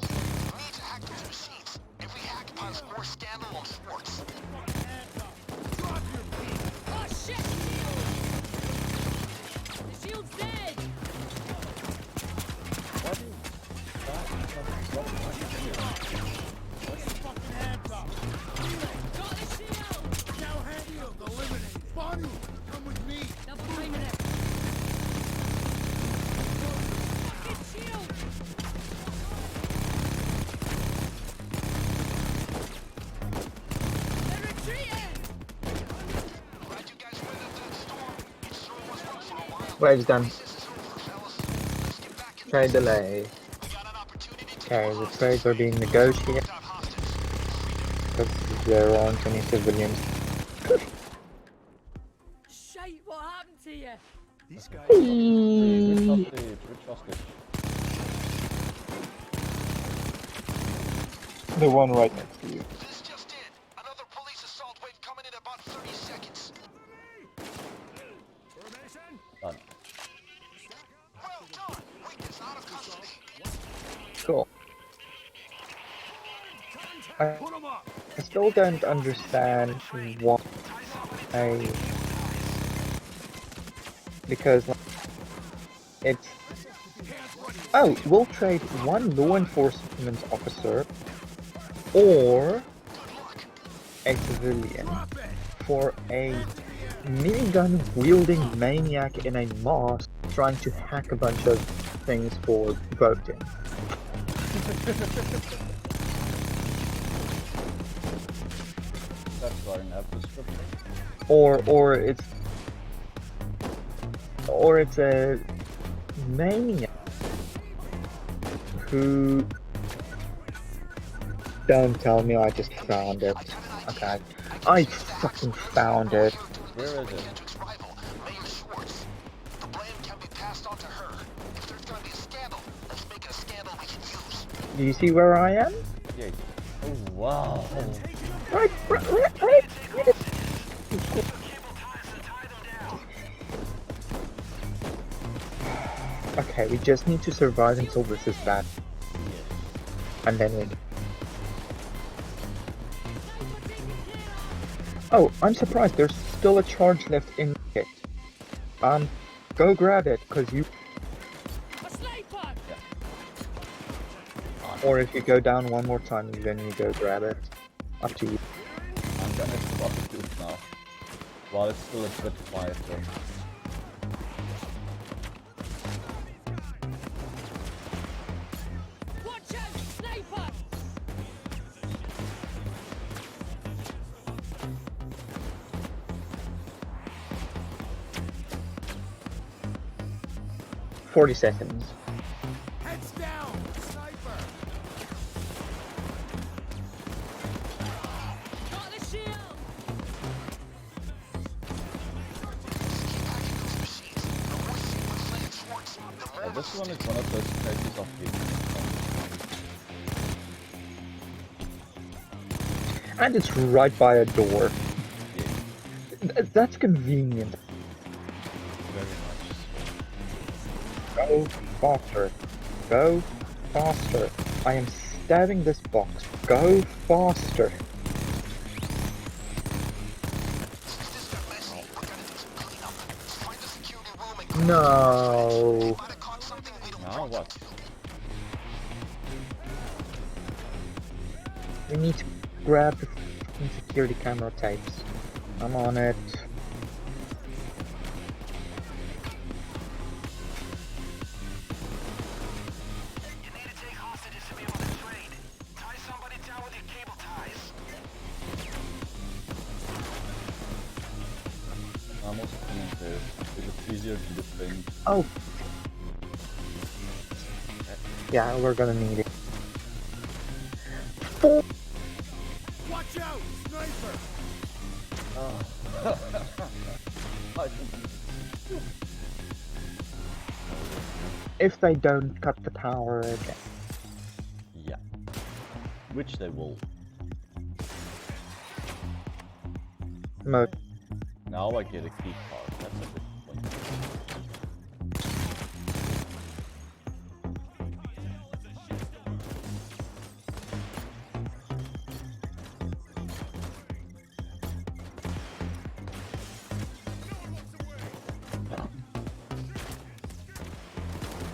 to hack those machines. If we hack, it cause more scandal on Schwartz. Oh shit! The shield's dead! What is Put your fucking hands up. Got the shield! Now hand shield eliminated. Barney, come with me. Double timing it! Fucking shield! They're retreating! Glad you guys weathered that storm. It sure was rough for a while. Wave's done. This is over, fellas. Let's get back in Trade business. delay. We got an opportunity to Okay, do a the hostage trades are being trade. negotiated Without hostage. because there aren't any civilians. Shite, what happened to you? These Which hostage? Which hostage? The one right next to you. This just in. Another police assault wave coming in about 30 seconds. Formation. Done. Well done. Weakness out of custody. Cool. I Put 'em up. still don't understand why. Because like, it's. Oh, we'll trade one law enforcement officer or a civilian Drop it. for a minigun wielding maniac in a mask trying to hack a bunch of things for voting. That's starting up description. Or it's a maniac who. Don't tell me I just found it. Okay, I fucking found it. Where is it? Rival, Mayor Schwartz. The blame can be passed on to her. If there's gonna be a scandal, let's make it a scandal we can use. Do you see where I am? Yeah. Oh wow. Right. Okay, we just need to survive until this is bad. And then we... Oh, I'm surprised there's still a charge left in it. Go grab it, cause you... A sniper! Or if you go down one more time, then you go grab it. Up to you. I'm gonna swap it to it now. While it's still a bit quieter. Watch out! Sniper! 40 seconds. Heads down. Sniper. Got the shield! This one is one of those cases of games. And it's right by a door. That's convenient. Very much. Go faster. Go faster. I am stabbing this box. Go faster. No. Now what? We need to grab the fucking security camera tapes. I'm on it. You need to take hostages to be able to trade. Tie somebody down with your cable ties. I'm also thinking there. It's easier to defend. Oh. Yeah, we're gonna need it. Watch out. Sniper. If they don't cut the power again. Yeah. Which they will. Now I get a key card. That's a good point.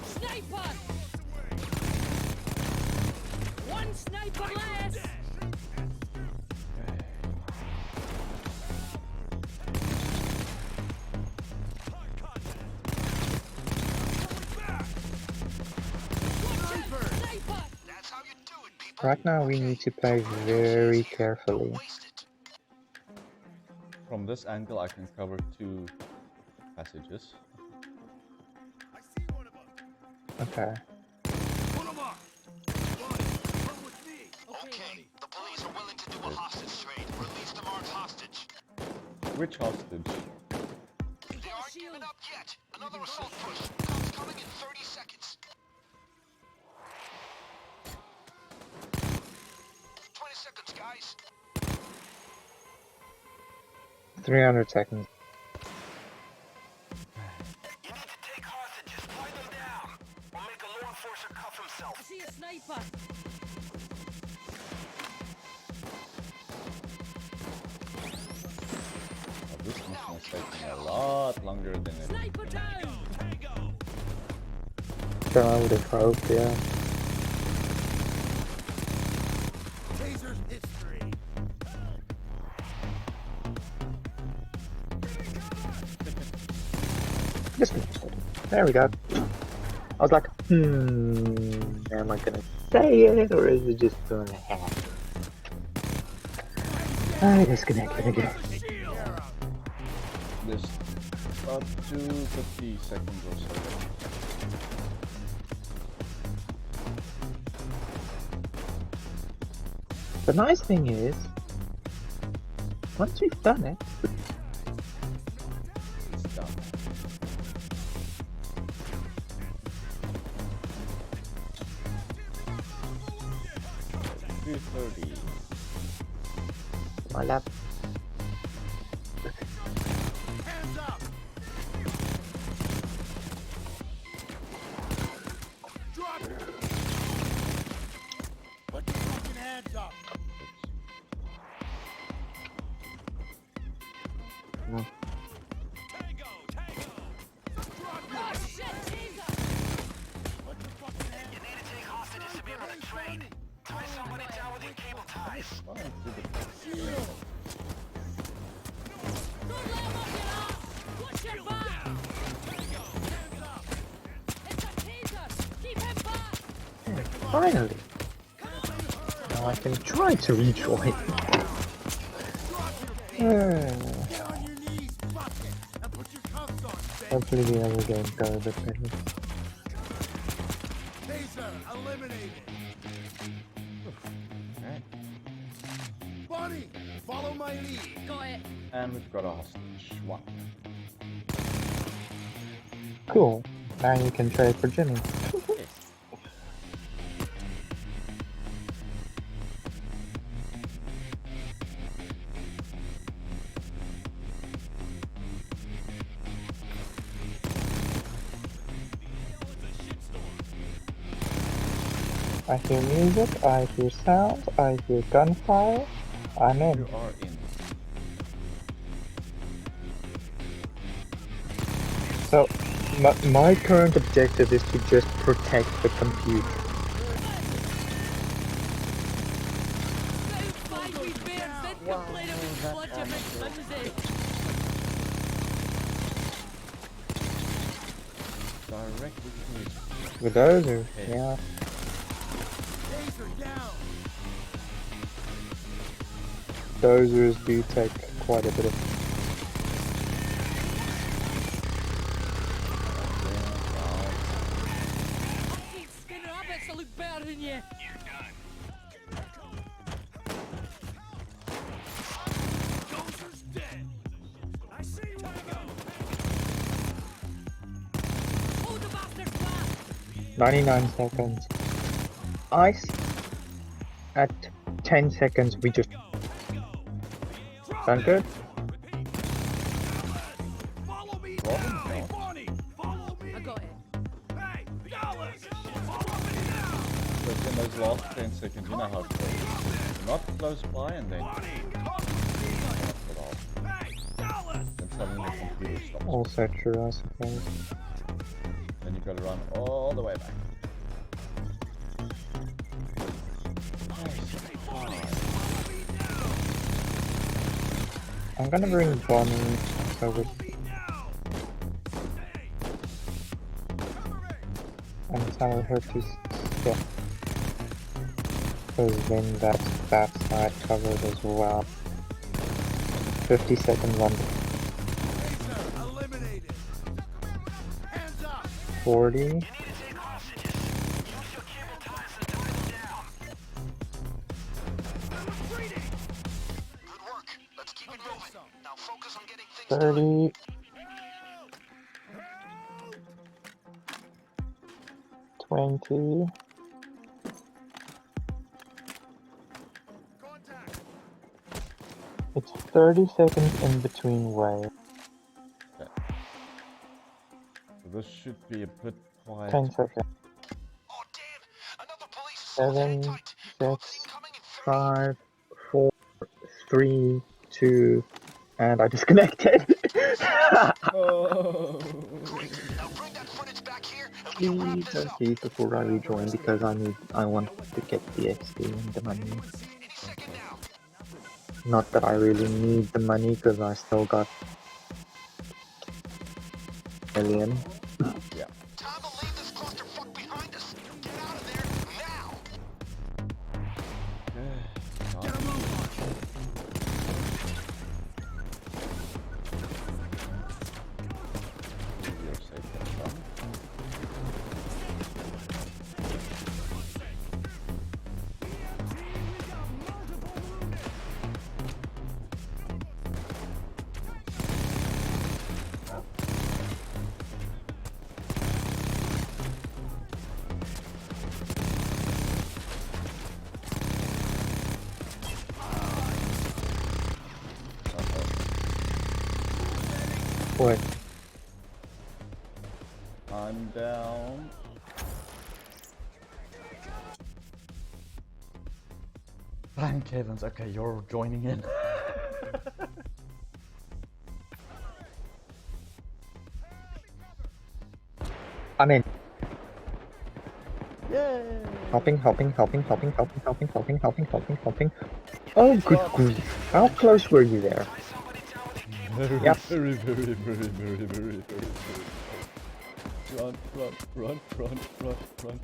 Sniper! One sniper less! Sniper. Sniper! That's how you do it, people. Right now we need to play very carefully. Waste it. From this angle, I can cover two passages. I see one of them. Okay. Put 'em up. Ronnie, come with me. Okay, the police are willing to do a hostage trade. Release the marked hostage. Which hostage? They aren't giving up yet. Another assault push. Cops coming in 30 seconds. guys? 300 seconds. You need to take hostages, tie them down, or make a law enforcer cuff I himself. see a sniper. Oh, this mission is taking a lot longer than it. Sniper down. So I would have hoped, yeah. Taser's history. Just there we go. I was like, am I gonna say it or is it just gonna happen? I disconnected again. There's about 250 seconds or so. The nice thing is, once we've done it, It's done. $230. my lap. Hands up. Drop it. Put your fucking hands up. Oh shit, Jesus! Put your fucking hands You need to take hostages to be able to trade. Tie somebody down with your cable ties. Fine, do the Don't let him up your ass! Watch your back! It's a taser! Keep him back! Finally! Now I can try to rejoin. Get on your knees, fuck it, and put your cuffs on, bitch. Hopefully the other games go a bit better. Taser eliminated. Alright. Bonnie, follow my lead. Got it. And we've got a hostage. One. Cool. Now you can trade for Jimmy. I hear music, I hear sounds, I hear gunfire. I'm in. You are in. So, my current objective is to just protect the computer. Five wee bears, then complain of his sludge of his limousine. Directly to his. With those, or, yeah. Taser down. Dozers do take quite a bit of. Keep skinning rabbits to look better than you. Dozer's dead. I see you wanna go. Hold the bastard back! 99 seconds. Ice. At 10 seconds, we just. Sound good? Follow me now. Hey, Bonnie, follow me. I got it. Hey, Dallas, follow me now. But in those last 10 seconds, you know how it goes. You're not close by and then Bonnie, come cut it off. Hey, Dallas. Then suddenly the computer stops. Also true, I suppose. Then you've got to run all the way back. I'm gonna bring Bonnie over and tell her to stop. Because then that's that side covered as well. 50 seconds on Taser eliminated. Hands up. 40. You need to take hostages. Use your cable ties and tie them down. Retreating. Good work. Let's keep it moving. Now focus on getting things done. 30. 20. Contact. It's 30 seconds in between waves. Okay. So this should be a bit quiet. 10 seconds. Oh damn! Another police assault. Hang 7, tight. 6, Cops incoming in 30. 5, 4, 3, 2, and I disconnected. Oh. Great. Now bring that footage back here and we can wrap Please this don't up. leave before I rejoin because I want to get the XP and the money. Any second now. Not that I really need the money because I still got a million. Yeah. Time to leave this clusterfuck behind us. Get out of there now. Get a move on. You're safe and sound. What? I'm down. Thank heavens. Okay, you're joining in. I'm in. Yay! Helping. Oh, good grief. How close were you there? Very, Yep. very, very, very, very, very, very. Run, run, run, run, run, run,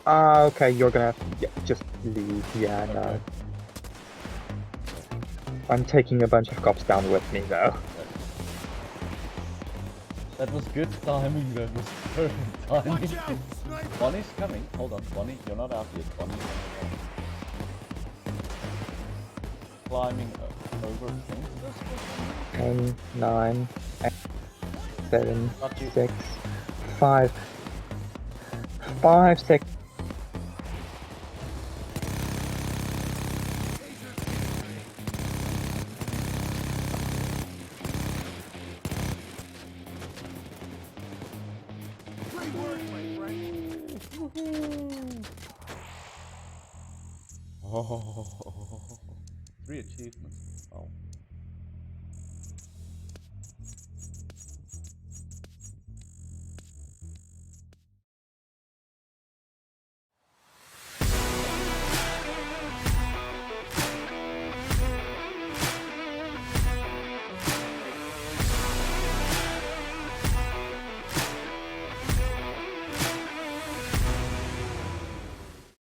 run. Okay, you're gonna have to just leave. Yeah, no. Okay. I'm taking a bunch of cops down with me, though. That was good timing. That was perfect timing. Watch out! Sniper! Bonnie's coming. Hold on, Bonnie. You're not out yet. Bonnie. Climbing over things. 10, 9, 8, 7, Got you. 6, 5. 5 seconds. Great work, my friend. Oh, 3 achievements. Wow.